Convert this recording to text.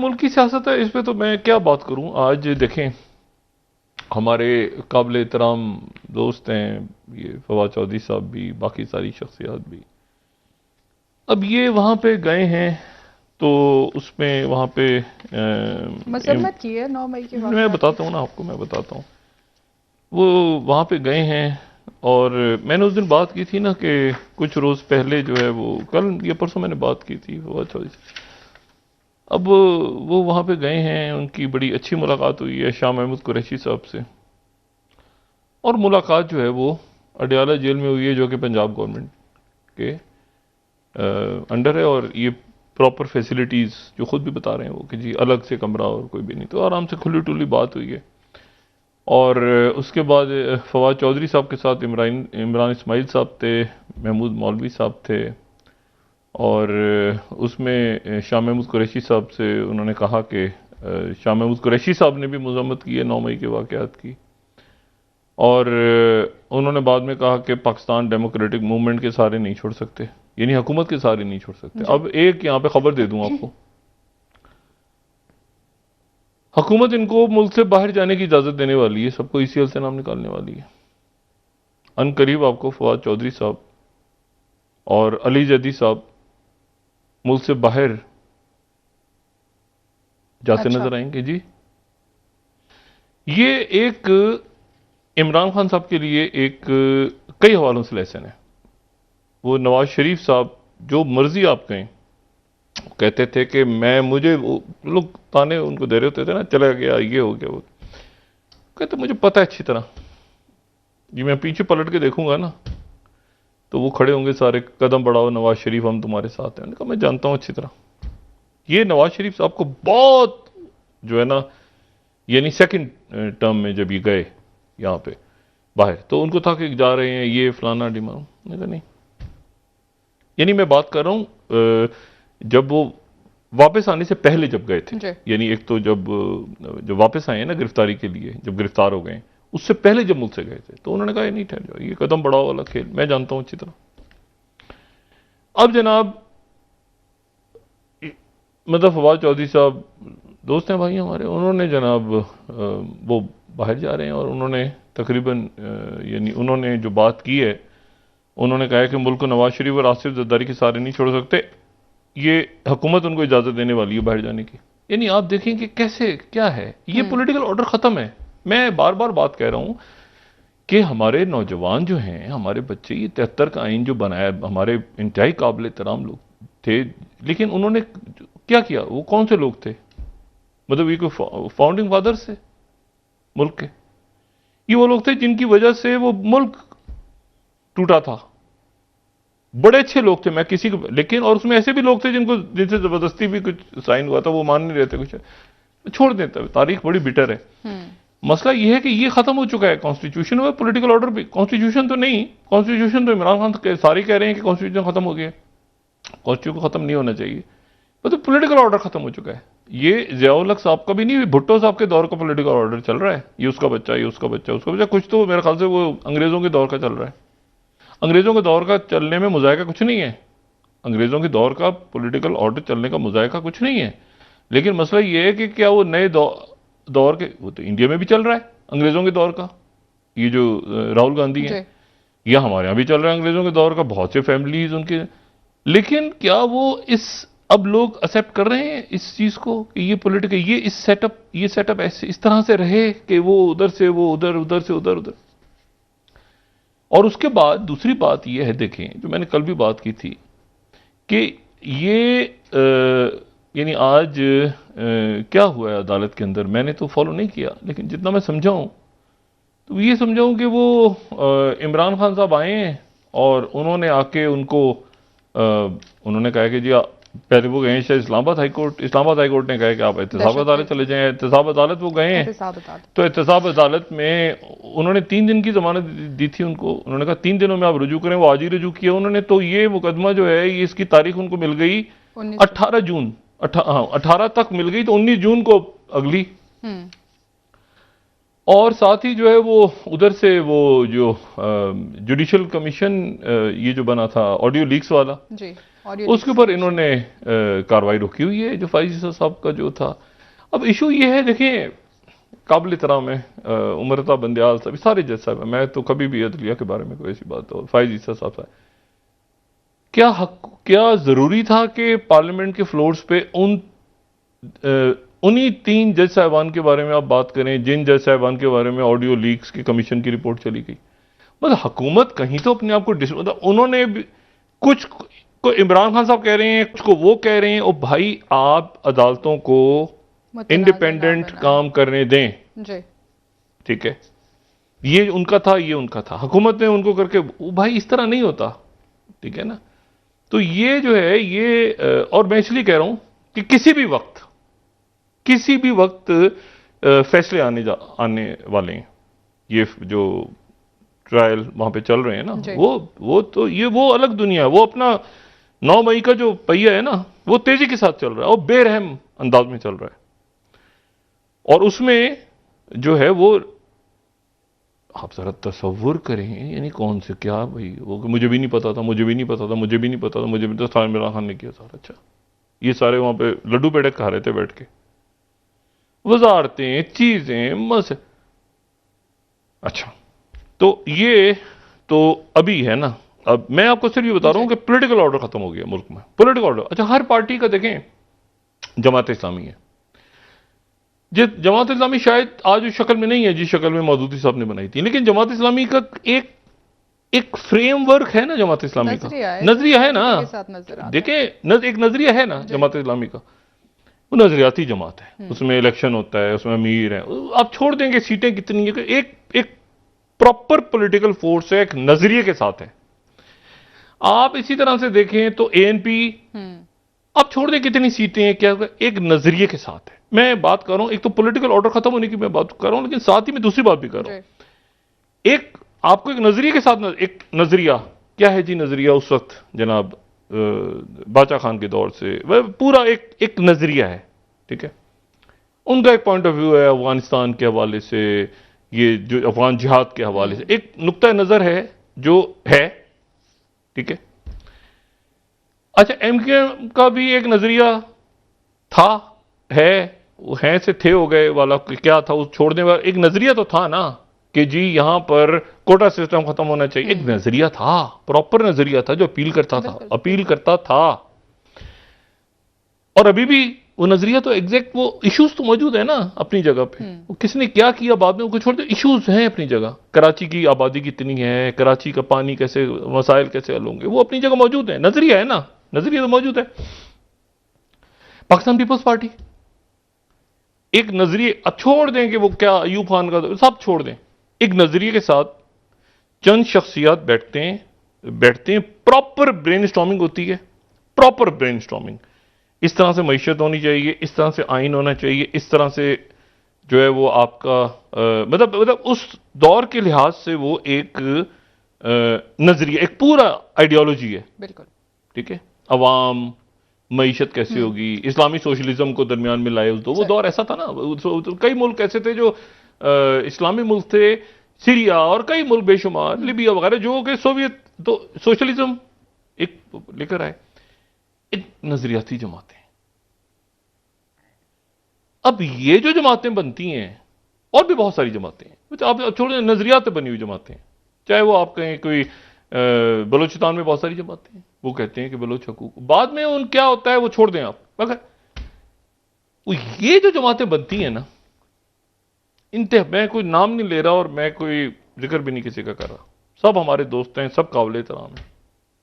मुल्क की सियासत है, इस पे तो मैं क्या बात करूं। आज देखें, हमारे काबिल एहतराम दोस्त हैं ये फवाद चौधरी साहब भी, बाकी सारी शख्सियात भी, अब ये वहाँ पे गए हैं तो उसमें वहाँ पे मसम्मत की है 9 मई के मैं वाक़यात की। बताता हूँ ना आपको, मैं बताता हूँ। वो वहाँ पे गए हैं और मैंने उस दिन बात की थी ना कि कुछ रोज़ पहले जो है वो, कल या परसों मैंने बात की थी फवाद चौधरी से। अब वो वहाँ पे गए हैं, उनकी बड़ी अच्छी मुलाकात हुई है शाह महमूद कुरैशी साहब से, और मुलाकात जो है वो अडयाला जेल में हुई है, जो कि पंजाब गवर्नमेंट के अंडर है, और ये प्रॉपर फैसिलिटीज़ जो खुद भी बता रहे हैं वो कि जी अलग से कमरा और कोई भी नहीं, तो आराम से खुली टुली बात हुई है। और उसके बाद फवाद चौधरी साहब के साथ इमरान इमरान इस्माइल साहब थे, महमूद मौलवी साहब थे, और उसमें शाह महमूद कुरैशी साहब से उन्होंने कहा कि शाह महमूद कुरैशी साहब ने भी मजम्मत की है 9 मई के वाक़यात की, और उन्होंने बाद में कहा कि पाकिस्तान डेमोक्रेटिक मूवमेंट के सहारे नहीं छोड़ सकते, यानी हुकूमत के सहारे नहीं छोड़ सकते। जी। अब एक यहाँ पे खबर दे दूं आपको, हुकूमत इनको मुल्क से बाहर जाने की इजाज़त देने वाली है, सबको ईसीएल से नाम निकालने वाली है। अनकरीब आपको फवाद चौधरी साहब और अली जदी साहब मुल्क से बाहर जाते अच्छा। नजर आएंगे जी। ये एक इमरान खान साहब के लिए एक कई हवालों से लेसन है। वो नवाज शरीफ साहब जो मर्जी आप कहें, कहते थे कि मुझे वो लोग ताने उनको दे रहे होते थे ना, चला गया ये हो गया वो, कहते मुझे पता है अच्छी तरह, जी मैं पीछे पलट के देखूंगा ना तो वो खड़े होंगे सारे, कदम बढ़ाओ नवाज शरीफ हम तुम्हारे साथ हैं। मैंने कहा मैं जानता हूं अच्छी तरह, ये नवाज शरीफ साहब को बहुत जो है ना, यानी सेकंड टर्म में जब ये गए यहाँ पे बाहर, तो उनको था कि जा रहे हैं ये फलाना डिमांड, मैंने कहा नहीं, यानी मैं बात कर रहा हूं जब वो वापस आने से पहले जब गए थे, जी। यानी एक तो जब वापस आए ना गिरफ्तारी के लिए, जब गिरफ्तार हो गए, उससे पहले जब मुल्क से गए थे, तो उन्होंने कहा ये नहीं ठहर जाओ, ये कदम बढ़ाओ वाला खेल मैं जानता हूं अच्छी तरह। अब जनाब मतलब फवाद चौधरी साहब दोस्त हैं भाई हमारे, उन्होंने जनाब वो बाहर जा रहे हैं, और उन्होंने तकरीबन यानी उन्होंने जो बात की है, उन्होंने कहा है कि मुल्क को नवाज शरीफ और आसिफ जरदारी के सहारे नहीं छोड़ सकते, ये हुकूमत उनको इजाज़त देने वाली है बाहर जाने की। यानी आप देखें कि कैसे क्या है, ये पॉलिटिकल ऑर्डर ख़त्म है। मैं बार बार बात कह रहा हूँ कि हमारे नौजवान जो हैं, हमारे बच्चे, ये 73 का आइन जो बनाया, हमारे इंतहाई काबिल एहतराम लोग थे, लेकिन उन्होंने क्या किया, वो कौन से लोग थे, मतलब ये कोई फाउंडिंग फादर्स थे मुल्क के, ये वो लोग थे जिनकी वजह से वो मुल्क टूटा था। बड़े अच्छे लोग थे, मैं किसी को, लेकिन और उसमें ऐसे भी लोग थे जिनसे जबरदस्ती भी कुछ साइन हुआ था, वो मान नहीं रहे थे, कुछ छोड़ देता। तारीख बड़ी बिटर है। मसला ये है कि ये खत्म हो चुका है कॉन्स्टिट्यूशन में, पॉलिटिकल ऑर्डर भी, कॉन्स्टिट्यूशन तो नहीं, कॉन्स्टिट्यूशन तो इमरान खान के सारे कह रहे हैं कि कॉन्स्टिट्यूशन खत्म हो गया, कॉन्स्टिट्यूशन खत्म नहीं होना चाहिए, तो पॉलिटिकल ऑर्डर खत्म हो चुका है। ये ज़ियाउल हक साहब का भी नहीं, भुट्टो साहब के दौर का पॉलिटिकल ऑर्डर चल रहा है, ये उसका बच्चा, ये उसका बच्चा, उसका बच्चा, कुछ तो मेरे ख्याल से वो अंग्रेजों के दौर का चल रहा है। अंग्रेजों के दौर का चलने में मुजायका कुछ नहीं है, अंग्रेजों के दौर का पॉलिटिकल ऑर्डर चलने का मुजायका कुछ नहीं है, लेकिन मसला ये है कि क्या वो नए दौर के, वो तो इंडिया में भी चल रहा है अंग्रेजों के दौर का, ये जो राहुल गांधी हैं, या हमारे यहाँ भी चल रहा है अंग्रेजों के दौर का, बहुत से फैमिलीज उनके, लेकिन क्या वो इस, अब लोग एक्सेप्ट कर रहे हैं इस चीज को कि ये पॉलिटिकल, ये सेटअप ऐसे इस तरह से रहे कि वो उधर से वो उधर, उधर से उधर, उधर। और उसके बाद दूसरी बात यह है, देखें जो मैंने कल भी बात की थी कि ये यानी आज क्या हुआ है अदालत के अंदर, मैंने तो फॉलो नहीं किया, लेकिन जितना मैं समझाऊं तो ये समझाऊं कि वो इमरान खान साहब आए हैं और उन्होंने आके उनको उन्होंने कहा कि जी पहले वो गए शायद इस्लामाबाद हाई कोर्ट ने कहा कि आप एहतसाब अदालत चले जाएं, एहतसाब अदालत वो गए हैं, तो एहतसाब अदालत में उन्होंने 3 दिन की जमानत दी थी उनको, उन्होंने कहा 3 दिनों में आप रुजू करें, वो आज ही रुजू किया उन्होंने। तो ये मुकदमा जो है, ये इसकी तारीख उनको मिल गई 18 जून, 18 तक मिल गई, तो 19 जून को अगली। और साथ ही जो है वो उधर से वो जो जुडिशल कमीशन ये जो बना था ऑडियो लीक्स वाला, उसके ऊपर इन्होंने कार्रवाई रोकी हुई है, जो फाइज ईसा साहब का जो था। अब इशू ये है, देखें, काबिल एहतराम है उमरता बंदयाल साहब, सारे जज साहब, मैं तो कभी भी अदलिया के बारे में कोई ऐसी बात हो, फाइज ईसा साहब क्या जरूरी था कि पार्लियामेंट के फ्लोर्स पे उन्हीं 3 जज साहबान के बारे में आप बात करें जिन जज साहबान के बारे में ऑडियो लीक्स की कमीशन की रिपोर्ट चली गई। मतलब हुकूमत कहीं तो अपने आप को मतलब उन्होंने कुछ को इमरान खान साहब कह रहे हैं, कुछ को वो कह रहे हैं, और भाई आप अदालतों को इंडिपेंडेंट काम करने दें जी, ठीक है। ये उनका था, ये उनका था, हुकूमत ने उनको करके, भाई इस तरह नहीं होता, ठीक है ना। तो ये जो है ये, और मैं इसलिए कह रहा हूं कि किसी भी वक्त फैसले आने वाले हैं। ये जो ट्रायल वहां पे चल रहे हैं ना, वो तो ये वो अलग दुनिया है। वो अपना 9 मई का जो पहिया है ना, वो तेजी के साथ चल रहा है और बेरहम अंदाज में चल रहा है। और उसमें जो है वो आप जरा तसव्वुर करें, यानी कौन से क्या भाई, वो मुझे भी नहीं पता था, मुझे भी नहीं पता था, मुझे भी नहीं पता था, मुझे भी तो इमरान खान ने किया सारा। अच्छा, ये सारे वहां पे लड्डू पेड़े खा रहे थे बैठ के, वजारतें, चीजें, मस। अच्छा, तो ये तो अभी है ना। अब मैं आपको सिर्फ ये बता रहा हूं कि पॉलिटिकल ऑर्डर खत्म हो गया मुल्क में, पॉलिटिकल ऑर्डर। अच्छा, हर पार्टी का देखें, जमात इस्लामी है, जमात इस्लामी शायद आज उस शक्ल में नहीं है जिस शक्ल में मौदूदी साहब ने बनाई थी, लेकिन जमात इस्लामी का एक फ्रेमवर्क है ना, जमात इस्लामी का नजरिया है ना। देखें, एक नजरिया है ना जमात इस्लामी का, वो नजरियाती जमात है, उसमें इलेक्शन होता है, उसमें अमीर है, आप छोड़ देंगे सीटें कितनी है, एक प्रॉपर पॉलिटिकल फोर्स है, एक नजरिए के साथ है। आप इसी तरह से देखें तो एएनपी, आप छोड़ दें कितनी सीटें हैं, क्या एक नजरिए के साथ है। मैं बात कर रहा हूं, एक तो पॉलिटिकल ऑर्डर खत्म होने की मैं बात कर रहा हूं, लेकिन साथ ही मैं दूसरी बात भी कर रहा हूं। एक आपको एक नजरिए के साथ, एक नजरिया क्या है जी, नजरिया उस वक्त जनाब बादशाह खान के दौर से पूरा एक नजरिया है, ठीक है। उनका एक पॉइंट ऑफ व्यू है अफगानिस्तान के हवाले से, ये जो अफगान जिहाद के हवाले से एक नुक्ता नजर है जो है, ठीक है। अच्छा, एमक्यूएम का भी एक नजरिया था, है, वो हैं से थे हो गए वाला क्या था, उस छोड़ने वाला एक नजरिया तो था ना कि जी यहां पर कोटा सिस्टम खत्म होना चाहिए। एक नजरिया था, प्रॉपर नजरिया था जो अपील करता था। और अभी भी वो नजरिया तो एग्जैक्ट, वो इश्यूज तो मौजूद है ना अपनी जगह पे। वो किसने क्या किया बाद में, वो छोड़ दो, इश्यूज हैं अपनी जगह। कराची की आबादी कितनी है, कराची का पानी कैसे, मसाइल कैसे हल होंगे, वो अपनी जगह मौजूद है, नजरिया है ना, नजरिया तो मौजूद है। पाकिस्तान पीपल्स पार्टी एक नजरिए, अब छोड़ दें कि वो क्या अयूब खान का, सब छोड़ दें, एक नजरिए के साथ चंद शख्सियात बैठते हैं, प्रॉपर ब्रेनस्टॉर्मिंग होती है, प्रॉपर ब्रेनस्टॉर्मिंग। इस तरह से मईशत होनी चाहिए, इस तरह से आइन होना चाहिए, इस तरह से जो है वो आपका मतलब उस दौर के लिहाज से वो एक नजरिया, एक पूरा आइडियोलॉजी है, बिल्कुल, ठीक है। अवाम, मईशत कैसे होगी, इस्लामी सोशलिज्म को दरमियान में लाए उस वो दौर ऐसा था ना। कई मुल्क ऐसे थे जो इस्लामी मुल्क थे, सीरिया और कई मुल्क बेशुमार, लिबिया वगैरह, जो कि सोवियत तो सोशलिज्म एक लेकर आए, एक नजरियाती जमातें। अब ये जो जमातें बनती हैं, और भी बहुत सारी जमातें हैं, आप छोड़े नजरियात बनी हुई जमातें, चाहे वो आप कहें कोई बलूचिस्तान में बहुत सारी जमातें हैं, वो कहते हैं कि बलोच हकूक, बाद में उन क्या होता है वो छोड़ दें आप, मगर ये जो जमातें बनती हैं ना, मैं कोई नाम नहीं ले रहा और मैं कोई जिक्र भी नहीं किसी का कर रहा, सब हमारे दोस्त हैं, सब काबिल एहतराम हैं।